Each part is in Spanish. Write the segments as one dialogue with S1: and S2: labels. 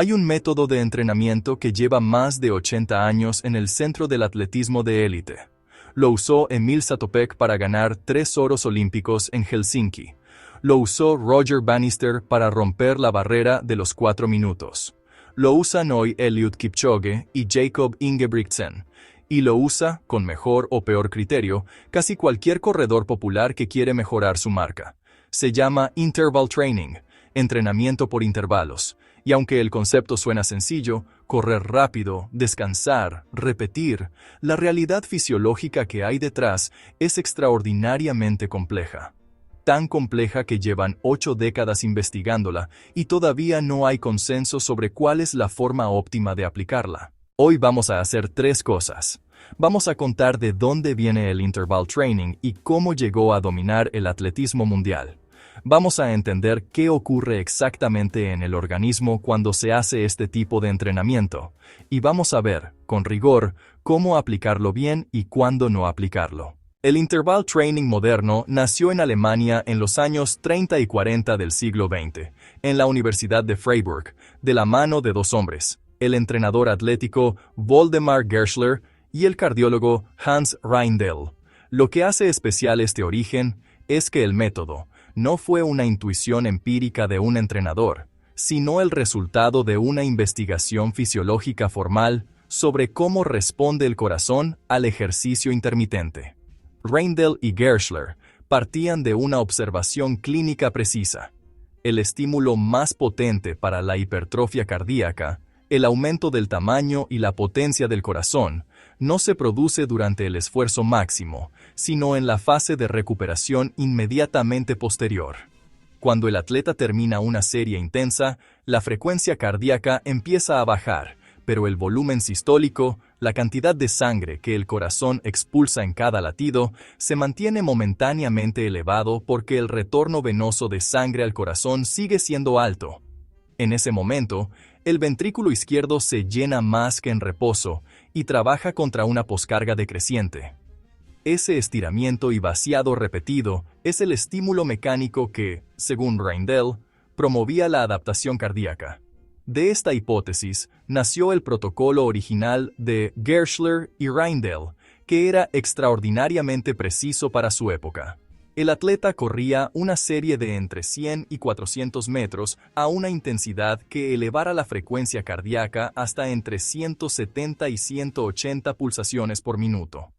S1: Hay un método de entrenamiento que lleva más de 80 años en el centro del atletismo de élite. Lo usó Emil Zatopek para ganar 3 oros olímpicos en Helsinki. Lo usó Roger Bannister para romper la barrera de los 4 minutos. Lo usan hoy Eliud Kipchoge y Jacob Ingebrigtsen. Y lo usa, con mejor o peor criterio, casi cualquier corredor popular que quiere mejorar su marca. Se llama interval training, entrenamiento por intervalos. Y aunque el concepto suena sencillo, correr rápido, descansar, repetir, la realidad fisiológica que hay detrás es extraordinariamente compleja. Tan compleja que llevan 8 décadas investigándola y todavía no hay consenso sobre cuál es la forma óptima de aplicarla. Hoy vamos a hacer 3 cosas. Vamos a contar de dónde viene el interval training y cómo llegó a dominar el atletismo mundial. Vamos a entender qué ocurre exactamente en el organismo cuando se hace este tipo de entrenamiento. Y vamos a ver, con rigor, cómo aplicarlo bien y cuándo no aplicarlo. El interval training moderno nació en Alemania en los años 30 y 40 del siglo XX, en la Universidad de Freiburg, de la mano de 2 hombres, el entrenador atlético Woldemar Gerschler y el cardiólogo Hans Reindel. Lo que hace especial este origen es que el método no fue una intuición empírica de un entrenador, sino el resultado de una investigación fisiológica formal sobre cómo responde el corazón al ejercicio intermitente. Reindel y Gerschler partían de una observación clínica precisa. El estímulo más potente para la hipertrofia cardíaca, el aumento del tamaño y la potencia del corazón, no se produce durante el esfuerzo máximo, sino en la fase de recuperación inmediatamente posterior. Cuando el atleta termina una serie intensa, la frecuencia cardíaca empieza a bajar, pero el volumen sistólico, la cantidad de sangre que el corazón expulsa en cada latido, se mantiene momentáneamente elevado porque el retorno venoso de sangre al corazón sigue siendo alto. En ese momento, el ventrículo izquierdo se llena más que en reposo y trabaja contra una poscarga decreciente. Ese estiramiento y vaciado repetido es el estímulo mecánico que, según Reindel, promovía la adaptación cardíaca. De esta hipótesis nació el protocolo original de Gerschler y Reindel, que era extraordinariamente preciso para su época. El atleta corría una serie de entre 100 y 400 metros a una intensidad que elevara la frecuencia cardíaca hasta entre 170 y 180 pulsaciones por minuto.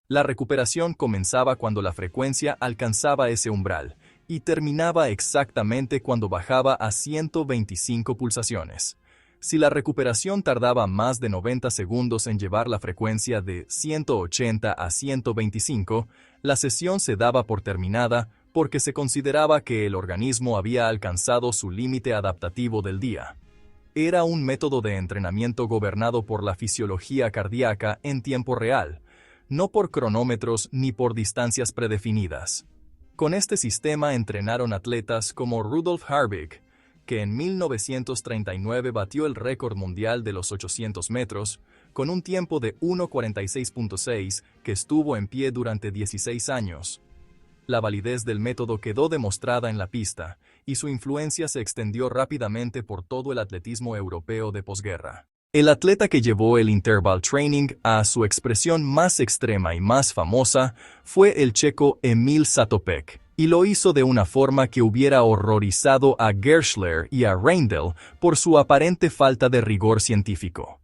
S1: La recuperación comenzaba cuando la frecuencia alcanzaba ese umbral y terminaba exactamente cuando bajaba a 125 pulsaciones. Si la recuperación tardaba más de 90 segundos en llevar la frecuencia de 180 a 125, la sesión se daba por terminada porque se consideraba que el organismo había alcanzado su límite adaptativo del día. Era un método de entrenamiento gobernado por la fisiología cardíaca en tiempo real, no por cronómetros ni por distancias predefinidas. Con este sistema entrenaron atletas como Rudolf Harbig, que en 1939 batió el récord mundial de los 800 metros, con un tiempo de 1:46.6 que estuvo en pie durante 16 años. La validez del método quedó demostrada en la pista, y su influencia se extendió rápidamente por todo el atletismo europeo de posguerra. El atleta que llevó el interval training a su expresión más extrema y más famosa fue el checo Emil Zatopek, y lo hizo de una forma que hubiera horrorizado a Gerschler y a Reindel por su aparente falta de rigor científico.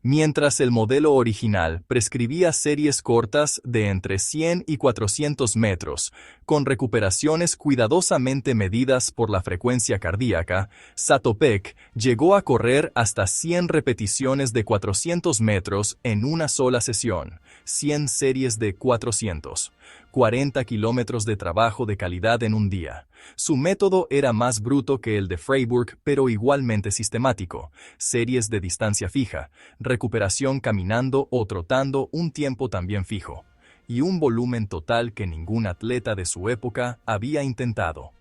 S1: Mientras el modelo original prescribía series cortas de entre 100 y 400 metros, con recuperaciones cuidadosamente medidas por la frecuencia cardíaca, Zatopek llegó a correr hasta 100 repeticiones de 400 metros en una sola sesión, 100 series de 400. 40 kilómetros de trabajo de calidad en un día. Su método era más bruto que el de Freiburg, pero igualmente sistemático. Series de distancia fija, recuperación caminando o trotando un tiempo también fijo, y un volumen total que ningún atleta de su época había intentado.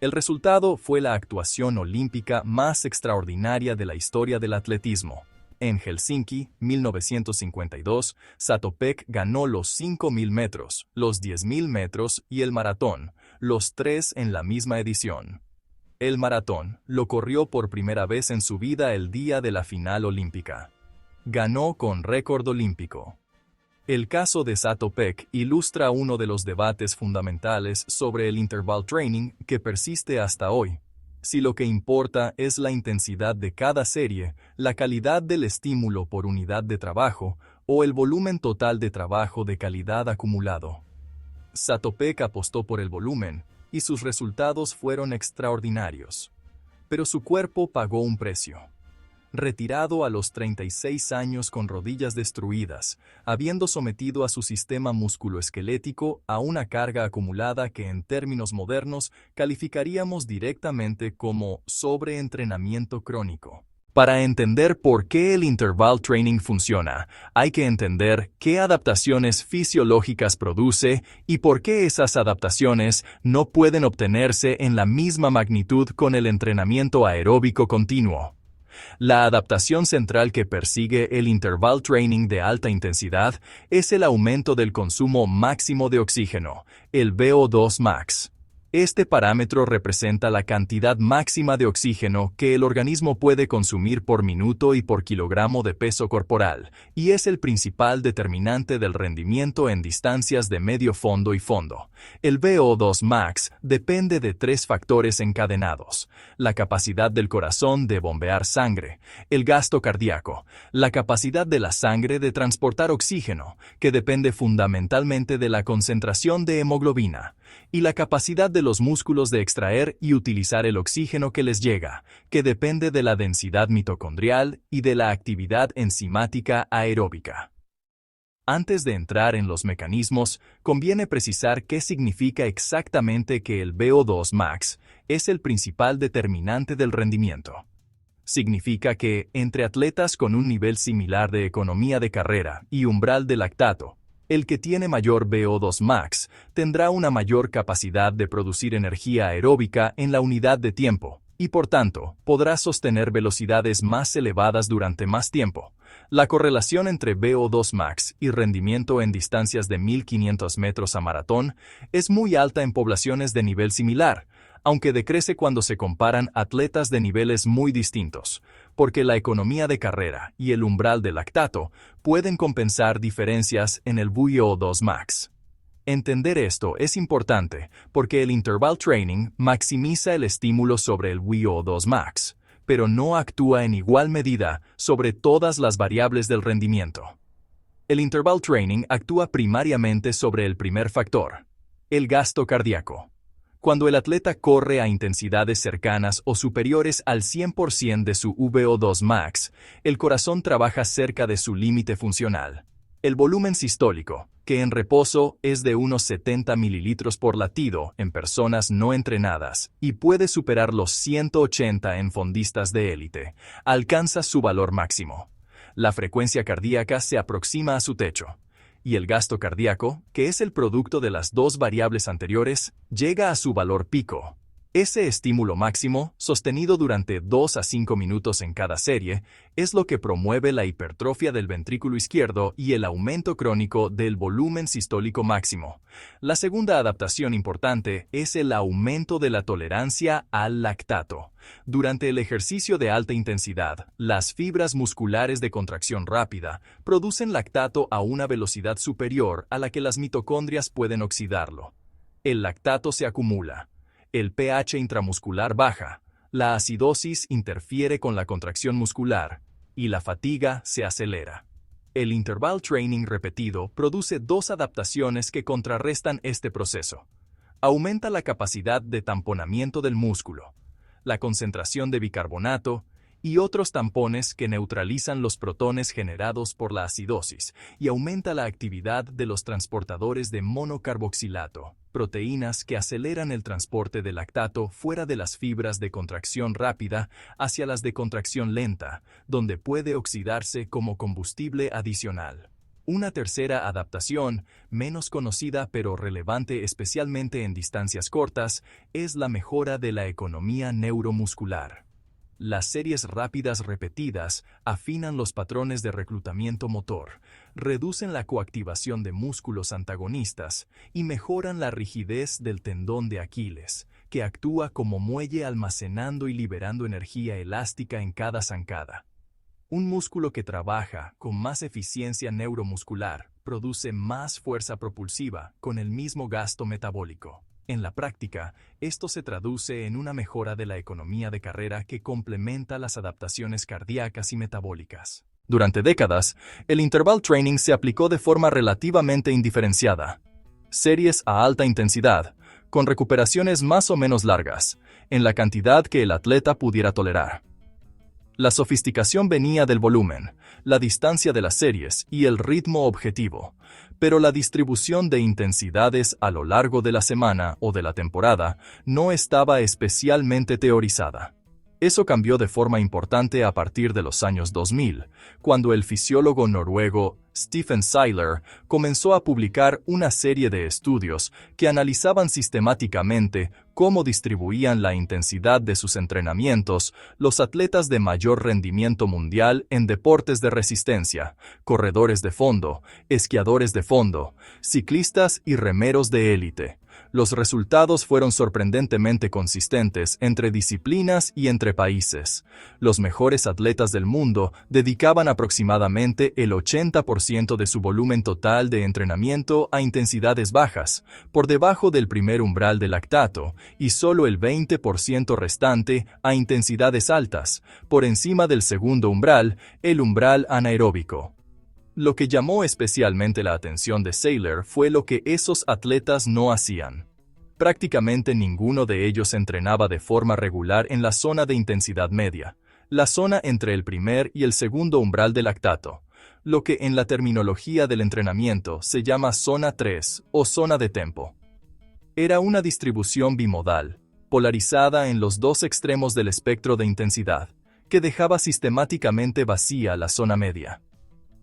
S1: El resultado fue la actuación olímpica más extraordinaria de la historia del atletismo. En Helsinki, 1952, Zatopek ganó los 5.000 metros, los 10.000 metros y el maratón, los 3 en la misma edición. El maratón lo corrió por primera vez en su vida el día de la final olímpica. Ganó con récord olímpico. El caso de Zatopek ilustra uno de los debates fundamentales sobre el interval training que persiste hasta hoy. Si lo que importa es la intensidad de cada serie, la calidad del estímulo por unidad de trabajo o el volumen total de trabajo de calidad acumulado. Zatopek apostó por el volumen y sus resultados fueron extraordinarios. Pero su cuerpo pagó un precio. Retirado a los 36 años con rodillas destruidas, habiendo sometido a su sistema musculoesquelético a una carga acumulada que en términos modernos calificaríamos directamente como sobreentrenamiento crónico. Para entender por qué el interval training funciona, hay que entender qué adaptaciones fisiológicas produce y por qué esas adaptaciones no pueden obtenerse en la misma magnitud con el entrenamiento aeróbico continuo. La adaptación central que persigue el interval training de alta intensidad es el aumento del consumo máximo de oxígeno, el VO2 max. Este parámetro representa la cantidad máxima de oxígeno que el organismo puede consumir por minuto y por kilogramo de peso corporal, y es el principal determinante del rendimiento en distancias de medio fondo y fondo. El VO2 max depende de tres factores encadenados: la capacidad del corazón de bombear sangre, el gasto cardíaco, la capacidad de la sangre de transportar oxígeno, que depende fundamentalmente de la concentración de hemoglobina, y la capacidad de los músculos de extraer y utilizar el oxígeno que les llega, que depende de la densidad mitocondrial y de la actividad enzimática aeróbica. Antes de entrar en los mecanismos, conviene precisar qué significa exactamente que el VO2 max es el principal determinante del rendimiento. Significa que, entre atletas con un nivel similar de economía de carrera y umbral de lactato, el que tiene mayor VO2 max tendrá una mayor capacidad de producir energía aeróbica en la unidad de tiempo, y por tanto, podrá sostener velocidades más elevadas durante más tiempo. La correlación entre VO2 max y rendimiento en distancias de 1500 metros a maratón es muy alta en poblaciones de nivel similar, aunque decrece cuando se comparan atletas de niveles muy distintos, porque la economía de carrera y el umbral de lactato pueden compensar diferencias en el VO2 max. Entender esto es importante porque el interval training maximiza el estímulo sobre el VO2 max, pero no actúa en igual medida sobre todas las variables del rendimiento. El interval training actúa primariamente sobre el primer factor, el gasto cardíaco. Cuando el atleta corre a intensidades cercanas o superiores al 100% de su VO2 max, el corazón trabaja cerca de su límite funcional. El volumen sistólico, que en reposo es de unos 70 mililitros por latido en personas no entrenadas y puede superar los 180 en fondistas de élite, alcanza su valor máximo. La frecuencia cardíaca se aproxima a su techo. Y el gasto cardíaco, que es el producto de las dos variables anteriores, llega a su valor pico. Ese estímulo máximo, sostenido durante 2 a 5 minutos en cada serie, es lo que promueve la hipertrofia del ventrículo izquierdo y el aumento crónico del volumen sistólico máximo. La segunda adaptación importante es el aumento de la tolerancia al lactato. Durante el ejercicio de alta intensidad, las fibras musculares de contracción rápida producen lactato a una velocidad superior a la que las mitocondrias pueden oxidarlo. El lactato se acumula. El pH intramuscular baja, la acidosis interfiere con la contracción muscular y la fatiga se acelera. El interval training repetido produce dos adaptaciones que contrarrestan este proceso. Aumenta la capacidad de tamponamiento del músculo, la concentración de bicarbonato y otros tampones que neutralizan los protones generados por la acidosis y aumenta la actividad de los transportadores de monocarboxilato, proteínas que aceleran el transporte de lactato fuera de las fibras de contracción rápida hacia las de contracción lenta, donde puede oxidarse como combustible adicional. Una tercera adaptación, menos conocida pero relevante especialmente en distancias cortas, es la mejora de la economía neuromuscular. Las series rápidas repetidas afinan los patrones de reclutamiento motor, reducen la coactivación de músculos antagonistas y mejoran la rigidez del tendón de Aquiles, que actúa como muelle almacenando y liberando energía elástica en cada zancada. Un músculo que trabaja con más eficiencia neuromuscular produce más fuerza propulsiva con el mismo gasto metabólico. En la práctica, esto se traduce en una mejora de la economía de carrera que complementa las adaptaciones cardíacas y metabólicas. Durante décadas, el interval training se aplicó de forma relativamente indiferenciada. Series a alta intensidad, con recuperaciones más o menos largas, en la cantidad que el atleta pudiera tolerar. La sofisticación venía del volumen, la distancia de las series y el ritmo objetivo, pero la distribución de intensidades a lo largo de la semana o de la temporada no estaba especialmente teorizada. Eso cambió de forma importante a partir de los años 2000, cuando el fisiólogo noruego Stephen Seiler comenzó a publicar una serie de estudios que analizaban sistemáticamente cómo distribuían la intensidad de sus entrenamientos los atletas de mayor rendimiento mundial en deportes de resistencia, corredores de fondo, esquiadores de fondo, ciclistas y remeros de élite. Los resultados fueron sorprendentemente consistentes entre disciplinas y entre países. Los mejores atletas del mundo dedicaban aproximadamente el 80% de su volumen total de entrenamiento a intensidades bajas, por debajo del primer umbral de lactato, y solo el 20% restante a intensidades altas, por encima del segundo umbral, el umbral anaeróbico. Lo que llamó especialmente la atención de Seiler fue lo que esos atletas no hacían. Prácticamente ninguno de ellos entrenaba de forma regular en la zona de intensidad media, la zona entre el primer y el segundo umbral de lactato, lo que en la terminología del entrenamiento se llama zona 3 o zona de tempo. Era una distribución bimodal, polarizada en los dos extremos del espectro de intensidad, que dejaba sistemáticamente vacía la zona media.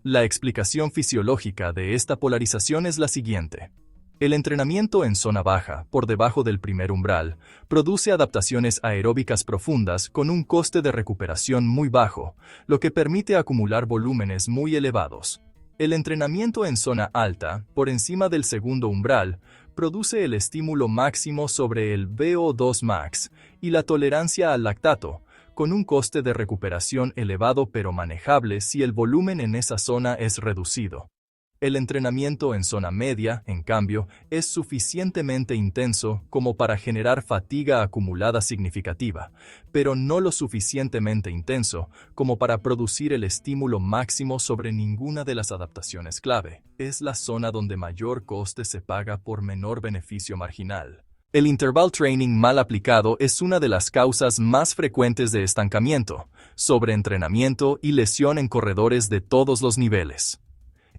S1: La explicación fisiológica de esta polarización es la siguiente. El entrenamiento en zona baja, por debajo del primer umbral, produce adaptaciones aeróbicas profundas con un coste de recuperación muy bajo, lo que permite acumular volúmenes muy elevados. El entrenamiento en zona alta, por encima del segundo umbral, produce el estímulo máximo sobre el VO2 max y la tolerancia al lactato, con un coste de recuperación elevado pero manejable si el volumen en esa zona es reducido. El entrenamiento en zona media, en cambio, es suficientemente intenso como para generar fatiga acumulada significativa, pero no lo suficientemente intenso como para producir el estímulo máximo sobre ninguna de las adaptaciones clave. Es la zona donde mayor coste se paga por menor beneficio marginal. El interval training mal aplicado es una de las causas más frecuentes de estancamiento, sobreentrenamiento y lesión en corredores de todos los niveles.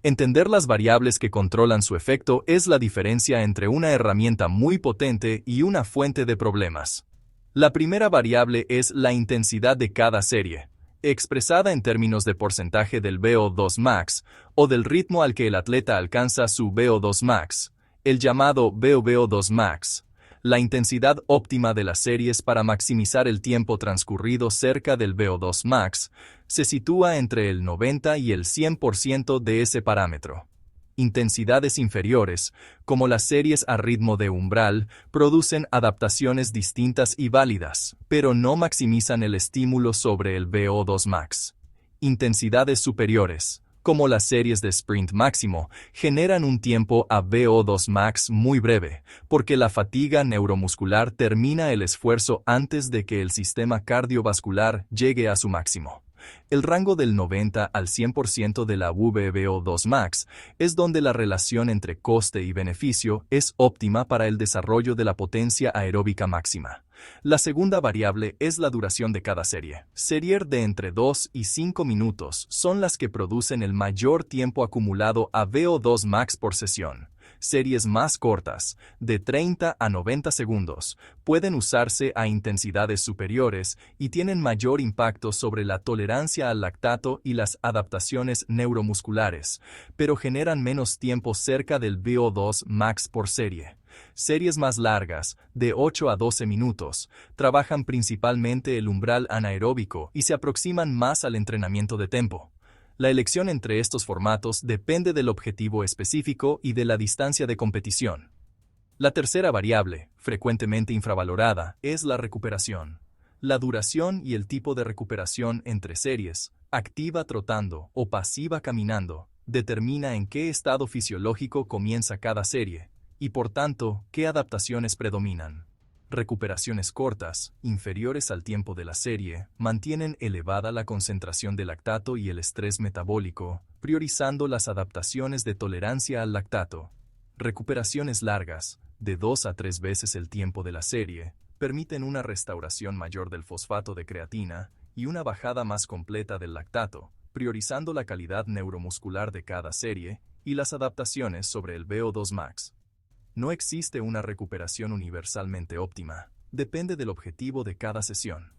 S1: Entender las variables que controlan su efecto es la diferencia entre una herramienta muy potente y una fuente de problemas. La primera variable es la intensidad de cada serie, expresada en términos de porcentaje del VO2 max o del ritmo al que el atleta alcanza su VO2 max, el llamado VO2 max. La intensidad óptima de las series para maximizar el tiempo transcurrido cerca del VO2 max se sitúa entre el 90 y el 100% de ese parámetro. Intensidades inferiores, como las series a ritmo de umbral, producen adaptaciones distintas y válidas, pero no maximizan el estímulo sobre el VO2 max. Intensidades superiores, como las series de sprint máximo, generan un tiempo a VO2 max muy breve, porque la fatiga neuromuscular termina el esfuerzo antes de que el sistema cardiovascular llegue a su máximo. El rango del 90 al 100% de la VO2 max es donde la relación entre coste y beneficio es óptima para el desarrollo de la potencia aeróbica máxima. La segunda variable es la duración de cada serie. Series de entre 2 y 5 minutos son las que producen el mayor tiempo acumulado a VO2 max por sesión. Series más cortas, de 30 a 90 segundos, pueden usarse a intensidades superiores y tienen mayor impacto sobre la tolerancia al lactato y las adaptaciones neuromusculares, pero generan menos tiempo cerca del VO2 max por serie. Series más largas, de 8 a 12 minutos, trabajan principalmente el umbral anaeróbico y se aproximan más al entrenamiento de tempo. La elección entre estos formatos depende del objetivo específico y de la distancia de competición. La tercera variable, frecuentemente infravalorada, es la recuperación. La duración y el tipo de recuperación entre series, activa trotando o pasiva caminando, determina en qué estado fisiológico comienza cada serie, y por tanto, qué adaptaciones predominan. Recuperaciones cortas, inferiores al tiempo de la serie, mantienen elevada la concentración de lactato y el estrés metabólico, priorizando las adaptaciones de tolerancia al lactato. Recuperaciones largas, de 2 a 3 veces el tiempo de la serie, permiten una restauración mayor del fosfato de creatina y una bajada más completa del lactato, priorizando la calidad neuromuscular de cada serie y las adaptaciones sobre el VO2 max. No existe una recuperación universalmente óptima, depende del objetivo de cada sesión.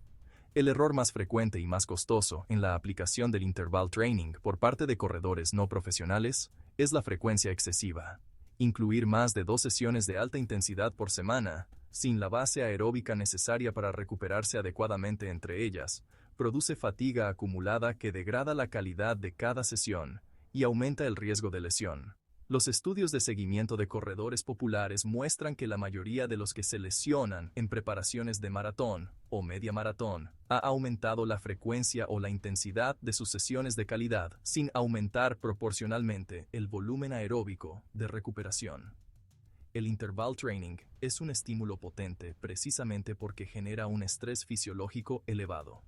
S1: El error más frecuente y más costoso en la aplicación del interval training por parte de corredores no profesionales es la frecuencia excesiva. Incluir más de 2 sesiones de alta intensidad por semana, sin la base aeróbica necesaria para recuperarse adecuadamente entre ellas, produce fatiga acumulada que degrada la calidad de cada sesión y aumenta el riesgo de lesión. Los estudios de seguimiento de corredores populares muestran que la mayoría de los que se lesionan en preparaciones de maratón o media maratón ha aumentado la frecuencia o la intensidad de sus sesiones de calidad sin aumentar proporcionalmente el volumen aeróbico de recuperación. El interval training es un estímulo potente precisamente porque genera un estrés fisiológico elevado.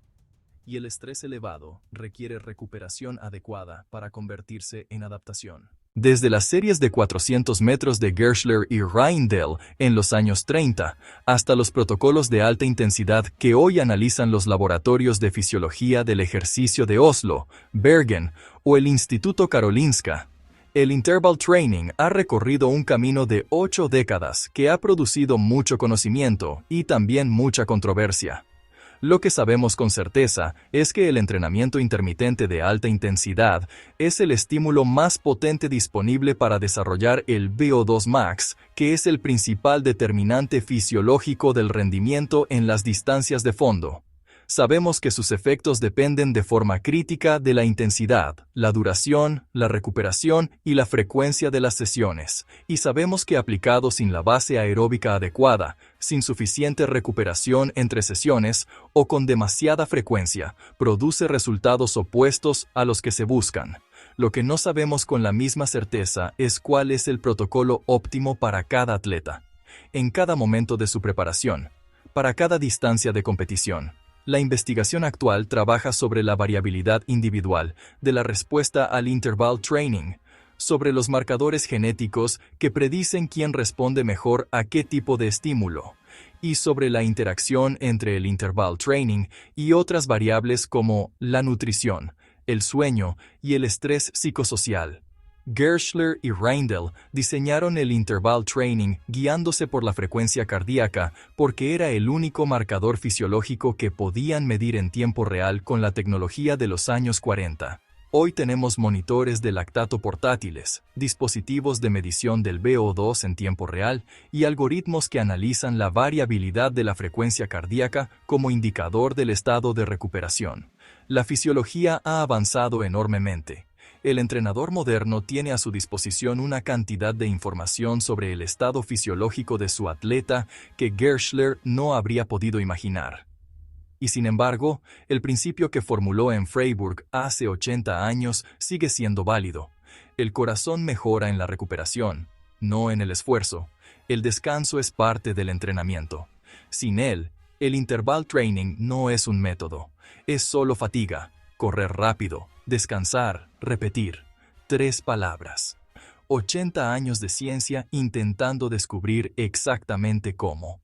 S1: Y el estrés elevado requiere recuperación adecuada para convertirse en adaptación. Desde las series de 400 metros de Gerschler y Reindel en los años 30, hasta los protocolos de alta intensidad que hoy analizan los laboratorios de fisiología del ejercicio de Oslo, Bergen o el Instituto Karolinska, el interval training ha recorrido un camino de 8 décadas que ha producido mucho conocimiento y también mucha controversia. Lo que sabemos con certeza es que el entrenamiento intermitente de alta intensidad es el estímulo más potente disponible para desarrollar el VO2 max, que es el principal determinante fisiológico del rendimiento en las distancias de fondo. Sabemos que sus efectos dependen de forma crítica de la intensidad, la duración, la recuperación y la frecuencia de las sesiones, y sabemos que aplicado sin la base aeróbica adecuada, sin suficiente recuperación entre sesiones o con demasiada frecuencia, produce resultados opuestos a los que se buscan. Lo que no sabemos con la misma certeza es cuál es el protocolo óptimo para cada atleta, en cada momento de su preparación, para cada distancia de competición. La investigación actual trabaja sobre la variabilidad individual de la respuesta al interval training, sobre los marcadores genéticos que predicen quién responde mejor a qué tipo de estímulo, y sobre la interacción entre el interval training y otras variables como la nutrición, el sueño y el estrés psicosocial. Gerschler y Reindel diseñaron el interval training guiándose por la frecuencia cardíaca porque era el único marcador fisiológico que podían medir en tiempo real con la tecnología de los años 40. Hoy tenemos monitores de lactato portátiles, dispositivos de medición del VO2 en tiempo real y algoritmos que analizan la variabilidad de la frecuencia cardíaca como indicador del estado de recuperación. La fisiología ha avanzado enormemente. El entrenador moderno tiene a su disposición una cantidad de información sobre el estado fisiológico de su atleta que Gerschler no habría podido imaginar. Y sin embargo, el principio que formuló en Freiburg hace 80 años sigue siendo válido. El corazón mejora en la recuperación, no en el esfuerzo. El descanso es parte del entrenamiento. Sin él, el interval training no es un método, es solo fatiga, correr rápido, descansar, repetir. 3 palabras. 80 años de ciencia intentando descubrir exactamente cómo.